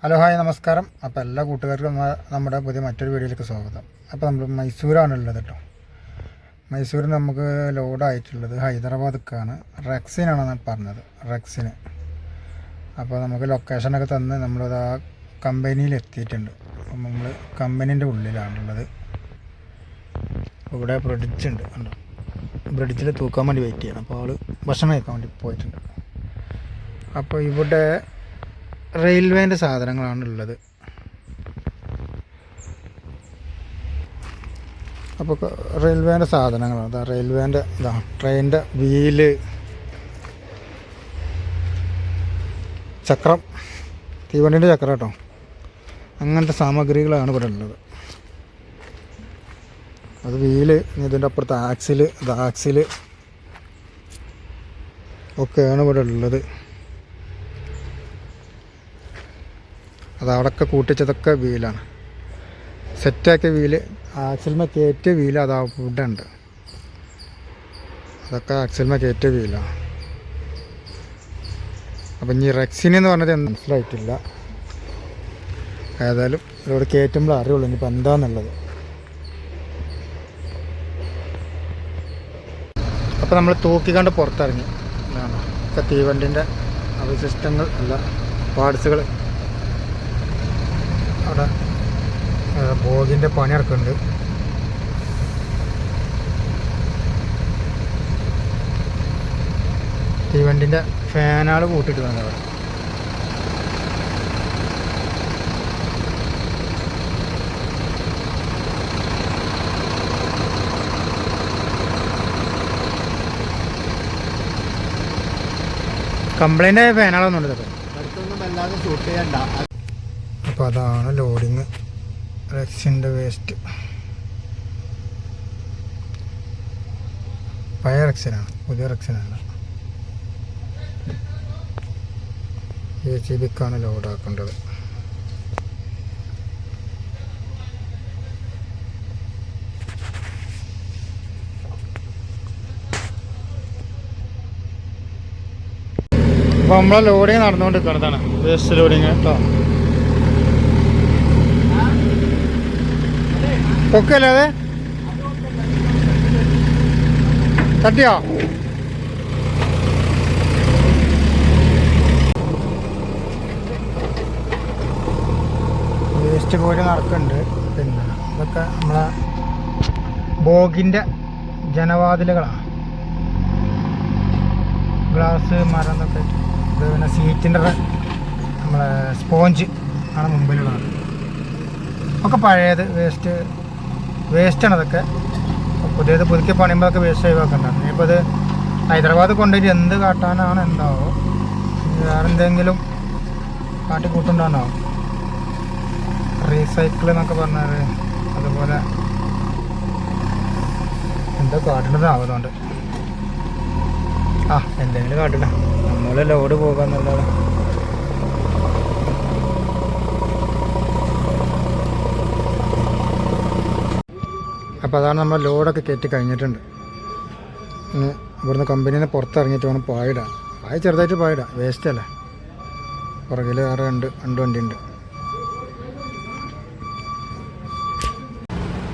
Hello hi നമസ്കാരം. അപ്പോൾ എല്ലാ കൂട്ടുകാർക്കും നമ്മുടെ പുതിയ മറ്റൊരു വീഡിയോയിലേക്ക് സ്വാഗതം. അപ്പോൾ നമ്മൾ മൈസൂരാണുള്ളത് കേട്ടോ. മൈസൂരിൽ നമുക്ക് ലോഡായിട്ടുള്ളത് ഹൈദരാബാദിക്കാണ്. റെക്സിനാണെന്ന് പറഞ്ഞത്, റെക്സിന്. അപ്പോൾ നമുക്ക് ലൊക്കേഷനൊക്കെ തന്ന് നമ്മളത് ആ കമ്പനിയിൽ എത്തിയിട്ടുണ്ട്. അപ്പം നമ്മൾ കമ്പനീൻ്റെ ഉള്ളിലാണുള്ളത്. ഇവിടെ ബ്രിഡ്ജുണ്ട് കണ്ടോ, ബ്രിഡ്ജിൽ തൂക്കാൻ വേണ്ടി വെയിറ്റ് ചെയ്യണം. അപ്പോൾ ആൾ ഭക്ഷണം കഴിക്കാൻ വേണ്ടി പോയിട്ടുണ്ട്. അപ്പോൾ ഇവിടെ റെയിൽവേൻ്റെ സാധനങ്ങളാണ് ഉള്ളത്. അപ്പോൾ റെയിൽവേൻ്റെ സാധനങ്ങളാണ്. അതാ റെയിൽവേൻ്റെ ട്രെയിനിൻ്റെ വീല്, ചക്രം, തീവണ്ടീൻ്റെ ചക്രം കേട്ടോ. അങ്ങനത്തെ സാമഗ്രികളാണ് ഇവിടെ ഉള്ളത്. അത് വീല്, ഇതിൻ്റെ അപ്പുറത്ത് ആക്സില്, അത് ആക്സില് ഒക്കെയാണ് ഇവിടെ ഉള്ളത്. അത് അവിടെയൊക്കെ കൂട്ടിച്ചതൊക്കെ വീലാണ്, സെറ്റാക്കിയ വീല്. ആക്സിൽമ കയറ്റിയ വീല് അതാ ഇവിടെ ഉണ്ട്. അതൊക്കെ ആക്സിൽമ കയറ്റിയ വീലാണ്. അപ്പം ഇനി റെക്സിന് എന്ന് പറഞ്ഞത് മനസ്സിലായിട്ടില്ല. ഏതായാലും ഇവിടെ കയറ്റുമ്പോൾ അറിയുള്ളൂ ഇനിയിപ്പോൾ എന്താണെന്നുള്ളത്. അപ്പോൾ നമ്മൾ തൂക്കിക്കണ്ട് പുറത്തിറങ്ങി. എന്താണ് ഒക്കെ തീവണ്ടിൻ്റെ അവശിഷ്ടങ്ങൾ അല്ല, പാർട്സുകൾ. അവിടെ ബോഗിൻ്റെ പണി നടക്കുന്നുണ്ട്. തീവണ്ടിൻ്റെ ഫാനുകൾ കൂട്ടിയിട്ട് തന്നെ അവിടെ. കംപ്ലൈൻ്റ് ആയ ഫാനുകളൊന്നും ഉണ്ട് അടുത്തൊന്നും വല്ലാതെ ഷൂട്ട് ചെയ്യണ്ട. അപ്പോൾ അതാണ് ലോഡിങ്. റെക്സിൻ്റെ വേസ്റ്റ് പഴയ റെക്സിനാണ്, പുതിയ റെക്സിനല്ല. JCBക്കാണ് ലോഡാക്കേണ്ടത്. അപ്പോൾ നമ്മളെ ലോഡിങ് നടന്നുകൊണ്ടിരിക്കുന്നതാണ്, വേസ്റ്റ് ലോഡിങ് കേട്ടോ. പൊക്കല്ലേ തട്ടിയോ? വേസ്റ്റ് പോലെ നടക്കുന്നുണ്ട്. പിന്നെ ഇതൊക്കെ നമ്മളെ ബോഗിൻ്റെ ജനവാതിലുകളാണ്. ഗ്ലാസ്, മരം എന്നൊക്കെ. ഇത് പിന്നെ സീറ്റിൻ്റെ നമ്മളെ സ്പോഞ്ച് ആണ് മുമ്പിലുള്ളത്. ഒക്കെ പഴയത് വേസ്റ്റാണ് അതൊക്കെ. പുതിയത് പുതുക്കി പണിയുമ്പോഴൊക്കെ വേസ്റ്റ് ഒഴിവാക്കണ്ടായിരുന്നു. ഇനിയിപ്പോൾ അത് ഹൈദരാബാദ് കൊണ്ടുപോയിട്ട് എന്ത് കാട്ടാനാണ് എന്താവോ, വേറെ എന്തെങ്കിലും കാട്ടിക്കൂട്ടുണ്ടാകുന്നാവും. റീസൈക്കിൾ എന്നൊക്കെ പറഞ്ഞാൽ അതുപോലെ എന്തോ കാട്ടേണ്ടതാവുന്നുണ്ട്. എന്തെങ്കിലും കാട്ടണ്ട, നമ്മൾ ലോഡ് പോകാന്നുള്ളത്. അപ്പോൾ അതാണ് നമ്മൾ ലോഡൊക്കെ കയറ്റി കഴിഞ്ഞിട്ടുണ്ട്. ഇനി ഇവിടുന്ന് കമ്പനിയിൽ നിന്ന് പുറത്തിറങ്ങിയിട്ട് വേണം പായിടാൻ. പായ ചെറുതായിട്ട് പായിടാം, വേസ്റ്റ് അല്ലേ. പുറകിൽ വേറെ രണ്ട് വണ്ടി ഉണ്ട്.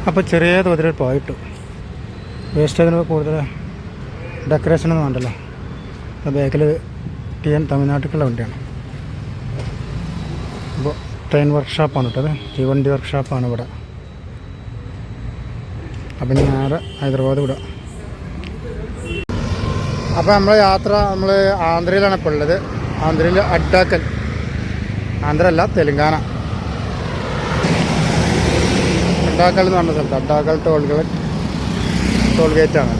അപ്പോൾ ചെറിയ തോതിൽ പായിട്ടു. വേസ്റ്റ് അതിന് കൂടുതൽ ഡെക്കറേഷനൊന്നും വേണ്ടല്ലോ. ബാക്കിൽ തമിഴ്നാട്ടിലുള്ള വണ്ടിയാണ്. അപ്പോൾ ട്രെയിൻ വർക്ക്ഷോപ്പാണ് കേട്ടത്, തീവണ്ടി വർക്ക്ഷോപ്പാണ് ഇവിടെ. അപ്പം നേരെ ഹൈദരാബാദ് വിടാം. അപ്പോൾ നമ്മളെ യാത്ര നമ്മൾ ആന്ധ്രയിലാണ് ഇപ്പോൾ ഉള്ളത്. ആന്ധ്രയിൽ അഡ്ഡാക്കൽ, ആന്ധ്ര അല്ല തെലുങ്കാന. അഡ്ഡാക്കൽ എന്ന് പറഞ്ഞ സ്ഥലത്ത്, അഡ്ഡാക്കൽ ടോൾ ഗേറ്റാണ്.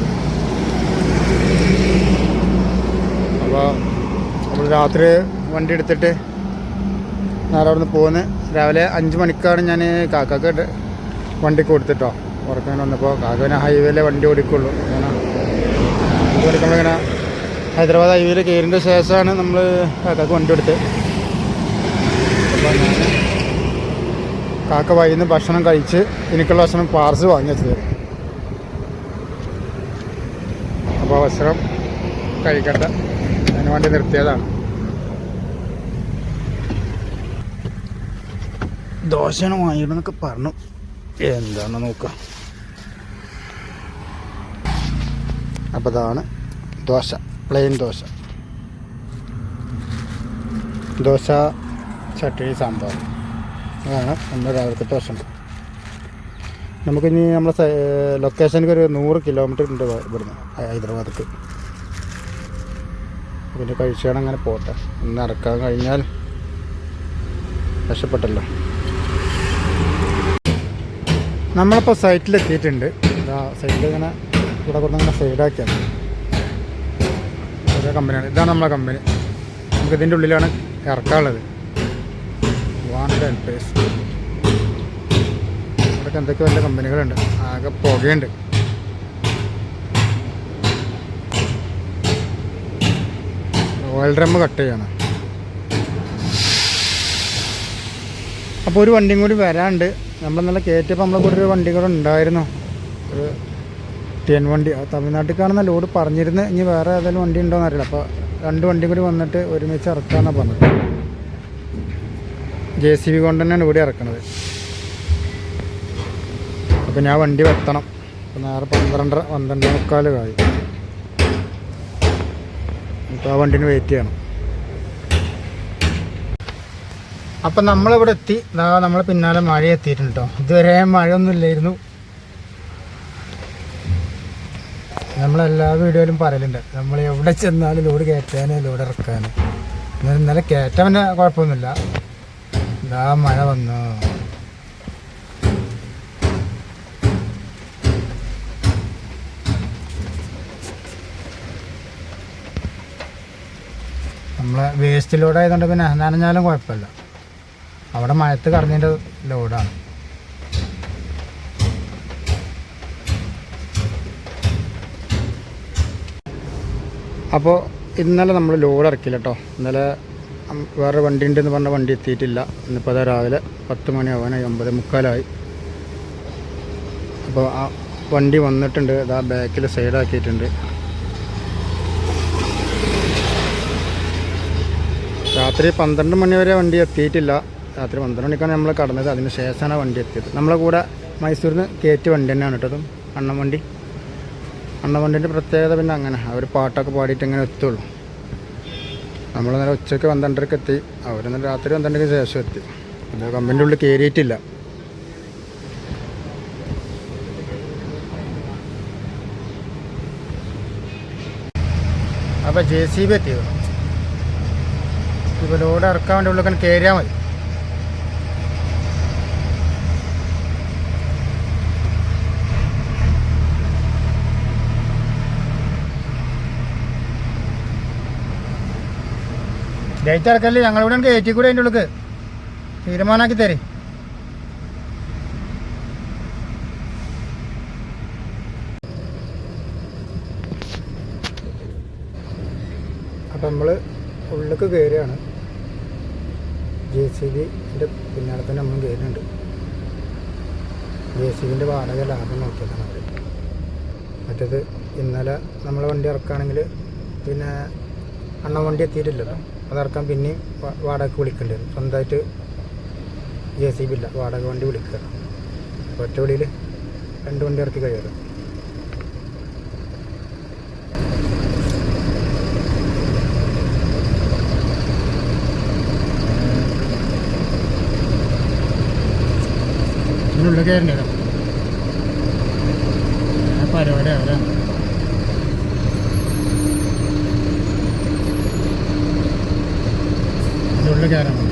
അപ്പോൾ നമ്മൾ രാത്രി വണ്ടി എടുത്തിട്ട് നേരെ അവിടെ നിന്ന് പോകുന്നത്. രാവിലെ 5 മണിക്കാണ് ഞാൻ കാക്കാക്ക് വണ്ടി കൊടുത്തിട്ടോ. ഉറക്കാൻ വന്നപ്പോൾ കാക്കനെ ഹൈവേയിലെ വണ്ടി ഓടിക്കുള്ളൂ. അങ്ങനെ വണ്ടി ഓടിക്കുമ്പോൾ ഇങ്ങനെ ഹൈദരാബാദ് ഹൈവേയിൽ കയറിൻ്റെ ശേഷമാണ് നമ്മൾ കാക്കാക്ക് വണ്ടി എടുത്ത്. അപ്പോൾ ഞാൻ കാക്ക വൈകുന്ന ഭക്ഷണം കഴിച്ച് എനിക്കുള്ള ഭക്ഷണം പാർസൽ വാങ്ങി വെച്ചത്. അപ്പോൾ ഭക്ഷണം കഴിക്കട്ടെ, അതിന് വേണ്ടി നിർത്തിയതാണ്. ദോശയാണ് വാങ്ങിയിടുന്നൊക്കെ പറഞ്ഞു. എന്താണെന്ന് നോക്കാം. അപ്പോൾ ഇതാണ് ദോശ, പ്ലെയിൻ ദോശ. ദോശ ചട്നി സാമ്പാർ, അതാണ് നമ്മുടെ രാവിലത്തെ ദോശ. നമുക്കിനി നമ്മളെ ലൊക്കേഷനിൽ ഒരു 100 കിലോമീറ്റർ ഉണ്ട് ഇവിടുന്ന് ഹൈദരാബാദിക്ക്. പിന്നെ കഴിച്ചാണ് അങ്ങനെ പോട്ടെ. ഒന്ന് ഇറക്കാൻ കഴിഞ്ഞാൽ രക്ഷപ്പെട്ടല്ലോ. നമ്മളിപ്പോൾ സൈറ്റിലെത്തിയിട്ടുണ്ട്. സൈറ്റിൽ ഇങ്ങനെ ഇവിടെ കൊടുത്ത് ഇങ്ങനെ സൈഡാക്കിയാണ് ഓരോ കമ്പനിയാണ്. ഇതാണ് നമ്മളെ കമ്പനി. നമുക്ക് ഇതിൻ്റെ ഉള്ളിലാണ് ഇറക്കാനുള്ളത്. Want and pace. ഇവിടെയൊക്കെ എന്തൊക്കെ വലിയ കമ്പനികളുണ്ട്. ആകെ പുകയുണ്ട്. ഓയിൽ ഡ്രം കട്ട് ചെയ്യണം. അപ്പോൾ ഒരു വണ്ടിയും കൂടി വരാണ്ട്. നമ്മൾ നല്ല കയറ്റിയപ്പോൾ നമ്മളെ കൂടെ ഒരു വണ്ടി കൂടെ ഉണ്ടായിരുന്നു, ഒരു TN വണ്ടി. തമിഴ്നാട്ടിലേക്കാണെന്ന ലോഡ് പറഞ്ഞിരുന്നത്. ഇനി വേറെ ഏതെങ്കിലും വണ്ടി ഉണ്ടോയെന്ന് അറിയില്ല. അപ്പോൾ 2 വണ്ടി കൂടി വന്നിട്ട് ഒരുമിച്ച് ഇറക്കാമെന്നാണ് പറഞ്ഞത്. JCB കൊണ്ട് തന്നെയാണ് ഇവിടെ ഇറക്കണത്. അപ്പോൾ ഞാൻ വണ്ടി വെത്തണം. അപ്പോൾ നേരെ 12:30 ആയി. അപ്പോൾ ആ വണ്ടീന് വെയിറ്റ് ചെയ്യണം. അപ്പം നമ്മളിവിടെ എത്തി. നമ്മൾ പിന്നാലെ മഴ എത്തിയിട്ടുണ്ട് കേട്ടോ. ഇതുവരെ മഴയൊന്നും ഇല്ലായിരുന്നു. നമ്മളെല്ലാ വീഡിയോയിലും പറയലുണ്ട്, നമ്മൾ എവിടെ ചെന്നാലും ലോഡ് കയറ്റാനും ലോഡ് ഇറക്കാനും. ഇന്നലെ കയറ്റാൻ പിന്നെ കുഴപ്പമൊന്നുമില്ല. ഇതാ മഴ വന്നു. നമ്മളെ വേസ്റ്റ് ലോഡായതുകൊണ്ട് പിന്നെ നനഞ്ഞാലും കുഴപ്പമില്ല. അവിടെ മഴത്ത് കടന്നതിൻ്റെ ലോഡാണ്. അപ്പോൾ ഇന്നലെ നമ്മൾ ലോഡ് ഇറക്കില്ല കേട്ടോ. ഇന്നലെ വേറെ വണ്ടി ഉണ്ടെന്ന് പറഞ്ഞ വണ്ടി എത്തിയിട്ടില്ല. ഇന്നിപ്പോൾ അതാ രാവിലെ 10 മണിയാവാനായി, 9:45. അപ്പോൾ ആ വണ്ടി വന്നിട്ടുണ്ട്. അതാ ബാക്കിൽ സൈഡാക്കിയിട്ടുണ്ട്. രാത്രി 12 മണി വരെ വണ്ടി എത്തിയിട്ടില്ല. രാത്രി 12 മണിക്കാണ് നമ്മൾ കടന്നത്. അതിന് ശേഷമാണ് വണ്ടി എത്തിയത്. നമ്മളെ കൂടെ മൈസൂരിൽ നിന്ന് കയറ്റി വണ്ടി തന്നെയാണ് കേട്ടതും. അണ്ണവണ്ടി. അണ്ണവണ്ടീൻ്റെ പ്രത്യേകത പിന്നെ അങ്ങനെ അവർ പാട്ടൊക്കെ പാടിയിട്ട് ഇങ്ങനെ എത്തുള്ളൂ. നമ്മൾ നേരെ ഉച്ചയ്ക്ക് 12:30 എത്തി. അവരെന്നേരം രാത്രി 12:00 ശേഷം എത്തി. അത് കമ്പനിൻ്റെ ഉള്ളിൽ കയറിയിട്ടില്ല. അപ്പോൾ JCB എത്തിയത്. ഇപ്പോൾ ലോഡ് ഇറക്കാൻ വേണ്ടി ഉള്ളിൽ കയറിയാൽ മതി. ഡേറ്റ് ഇറക്കല്ലേ, ഞങ്ങളിവിടെ കയറ്റി കൂടെ അതിൻ്റെ ഉള്ളിൽ തീരുമാനമാക്കി തരും. അപ്പം നമ്മൾ ഉള്ളിലേക്ക് കയറുകയാണ്. JCBൻ്റെ പിന്നാലെ തന്നെ നമ്മൾ കയറുന്നുണ്ട്. JCBൻ്റെ വാടക ലാഭം നോക്കിയതാണ് അവർ. മറ്റേത് ഇന്നലെ നമ്മളെ വണ്ടി ഇറക്കുകയാണെങ്കിൽ പിന്നെ വണ്ടി എത്തിയിട്ടില്ലല്ലോ. അതിറക്കാൻ പിന്നെയും വാടകയ്ക്ക് വിളിക്കേണ്ടി വരും. സ്വന്തമായിട്ട് JCB ഇല്ല, വാടക വണ്ടി വിളിക്കുക. ഒറ്റ വിളിയിൽ 2 വണ്ടി ഇറക്കി കഴിയാറ്. ഇതിനുള്ളിൽ കയറേണ്ടി വരാം. പരിപാടി ആവരാ. ഇതിനുള്ളിൽ കയറാൻ മതി.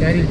ചാരി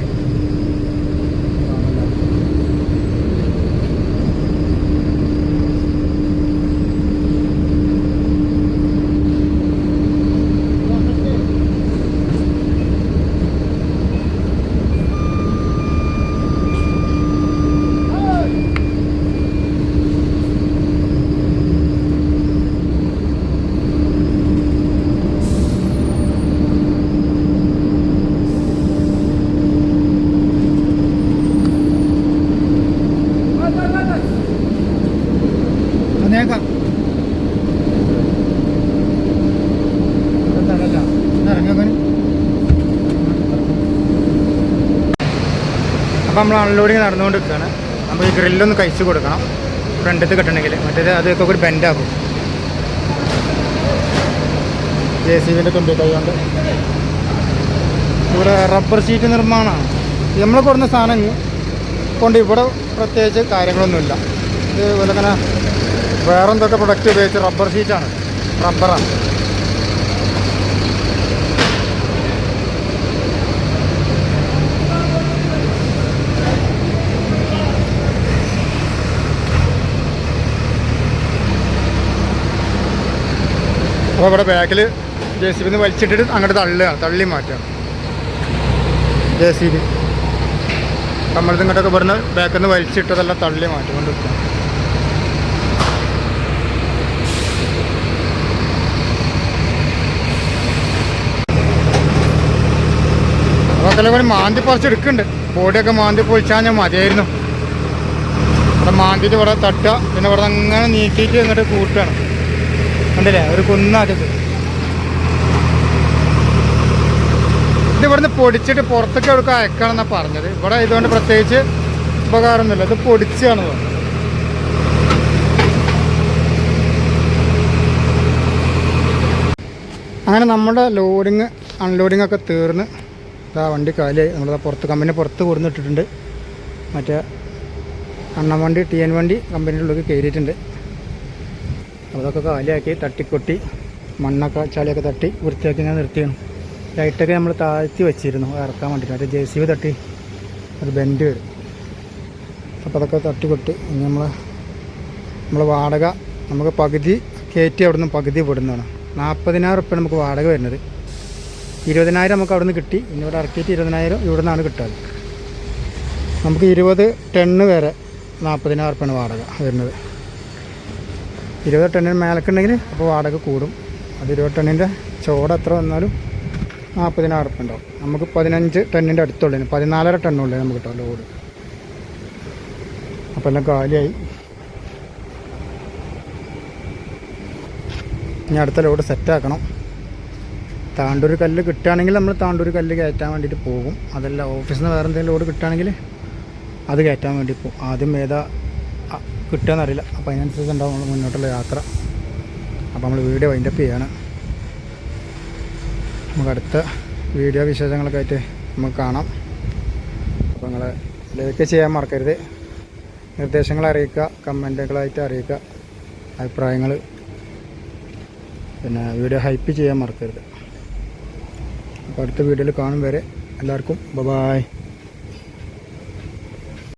അപ്പോൾ നമ്മൾ അൺലോഡിങ് നടന്നുകൊണ്ട് നിൽക്കുകയാണ്. നമുക്ക് ഈ ഗ്രില്ലൊന്ന് കഴിച്ച് കൊടുക്കണം ഫ്രണ്ടത്ത് കിട്ടണമെങ്കിൽ, മറ്റേത് അതൊക്കെ ഒരു ബെൻഡാകും. JCBൻ്റെ തുമ്പി കൈ കൊണ്ട് ഇവിടെ റബ്ബർ ഷീറ്റ് നിർമ്മാണമാണ്. നമ്മൾ കൊടുക്കുന്ന സാധനം കൊണ്ട് ഇവിടെ പ്രത്യേകിച്ച് കാര്യങ്ങളൊന്നുമില്ല. ഇത് പോലെ തന്നെ വേറെ എന്തൊക്കെ പ്രൊഡക്റ്റ് ഉപയോഗിച്ച് റബ്ബർ ഷീറ്റാണ്, റബ്ബറാണ്. അപ്പോൾ ഇവിടെ ബാക്കിൽ JCB വലിച്ചിട്ടിട്ട് അങ്ങോട്ട് തള്ളി മാറ്റുകയാണ് JCB. നമ്മളിത് ഇങ്ങോട്ടൊക്കെ ഇവിടുന്ന് ബാക്കിൽ നിന്ന് വലിച്ചിട്ടതെല്ലാം തള്ളി മാറ്റിക്കൊണ്ടിരിക്കുക. അതൊക്കെ കൂടി മാന്തി പറിച്ച് എടുക്കുന്നുണ്ട്. ബോഡിയൊക്കെ മാന്തി പൊളിച്ചാൽ ഞാൻ മതിയായിരുന്നു. ഇവിടെ മാന്തിയിട്ട് ഇവിടെ തട്ടുക, പിന്നെ ഇവിടെ അങ്ങനെ നീക്കിയിട്ട് ഇങ്ങോട്ട് കൂട്ടുകയാണ്. കണ്ടില്ലേ, ഒരു കുന്നാറ്റത്ത്. ഇത് ഇവിടുന്ന് പൊടിച്ചിട്ട് പുറത്തേക്ക് എവിടെ അയക്കണമെന്നാണ് പറഞ്ഞത്. ഇവിടെ ഇതുകൊണ്ട് പ്രത്യേകിച്ച് ഉപകാരമൊന്നുമില്ല, ഇത് പൊടിച്ചാണ്. അങ്ങനെ നമ്മുടെ ലോഡിങ് അൺലോഡിങ് ഒക്കെ തീർന്ന് ഇതാ വണ്ടി കാലിയായി. നമ്മളിതാ പുറത്ത് കമ്പനി പുറത്ത് കൊടുന്നിട്ടിട്ടുണ്ട്. മറ്റേ അണ്ണൻ വണ്ടി TN വണ്ടി കമ്പനിയുടെ ഉള്ളിൽ കയറിയിട്ടുണ്ട്. അതൊക്കെ കാലിയാക്കി തട്ടിക്കൊട്ടി മണ്ണൊക്കെ ചളിയൊക്കെ തട്ടി വൃത്തിയാക്കി ഞാൻ നിർത്തിയാണ്. ലൈറ്റൊക്കെ നമ്മൾ താഴ്ത്തി വെച്ചിരുന്നു ഇറക്കാൻ വേണ്ടിയിട്ട്. മറ്റേ JCB തട്ടി അത് ബെൻഡ് വരും. അപ്പോൾ അതൊക്കെ തട്ടിക്കൊട്ടി ഇനി നമ്മൾ വാടക നമുക്ക് പകുതി കയറ്റി അവിടെ നിന്ന് പകുതി വിടുന്നതാണ്. 40,000 ഉറുപ്പിക നമുക്ക് വാടക വരുന്നത്. 20,000 നമുക്ക് അവിടെ നിന്ന് കിട്ടി. ഇനി ഇവിടെ ഇറക്കിയിട്ട് 20,000 ഇവിടെ നിന്നാണ് കിട്ടാറ്. നമുക്ക് 20 ടണ്ണ് വരെ 40,000 ഉറുപ്പികയാണ് വാടക വരുന്നത്. 20 ടണ്ണിന് മേലക്കുണ്ടെങ്കിൽ അപ്പോൾ വാടക കൂടും. അത് 20 ടണ്ണിൻ്റെ ചോട് എത്ര വന്നാലും 40,000 ഉറുപ്പിക ഉണ്ടാവും. നമുക്ക് 15 ടണ്ണിൻ്റെ അടുത്തുള്ളതിന് 14.5 ടണ്ണുള്ളൂ നമുക്ക് കിട്ടാം ലോഡ്. അപ്പോൾ എല്ലാം കാലിയായി. ഇനി അടുത്ത ലോഡ് സെറ്റാക്കണം. താണ്ടൂർ കല്ല് കിട്ടുകയാണെങ്കിൽ നമ്മൾ താണ്ടൂർ കല്ല് കയറ്റാൻ വേണ്ടിയിട്ട് പോകും. അതല്ല ഓഫീസിൽ നിന്ന് വേറെ എന്തെങ്കിലും ലോഡ് കിട്ടുകയാണെങ്കിൽ അത് കയറ്റാൻ വേണ്ടി പോകും. ആദ്യം ഏതാ കിട്ടുകയെന്നറിയില്ല. അപ്പോൾ അതിനനുസരിച്ച് ഉണ്ടാവും നമ്മൾ മുന്നോട്ടുള്ള യാത്ര. അപ്പോൾ നമ്മൾ വീഡിയോ വൈൻഡപ്പ് ചെയ്യാണ്. നമുക്ക് അടുത്ത വീഡിയോ വിശേഷങ്ങളൊക്കെ ആയിട്ട് നമുക്ക് കാണാം. അപ്പോൾ നിങ്ങൾ ലൈക്ക് ചെയ്യാൻ മറക്കരുത്. നിർദ്ദേശങ്ങൾ അറിയിക്കുക, കമൻറ്റുകളായിട്ട് അറിയിക്കുക, അഭിപ്രായങ്ങൾ. പിന്നെ വീഡിയോ ഹൈപ്പ് ചെയ്യാൻ മറക്കരുത്. അപ്പോൾ അടുത്ത വീഡിയോയിൽ കാണും വരെ എല്ലാവർക്കും ബൈ.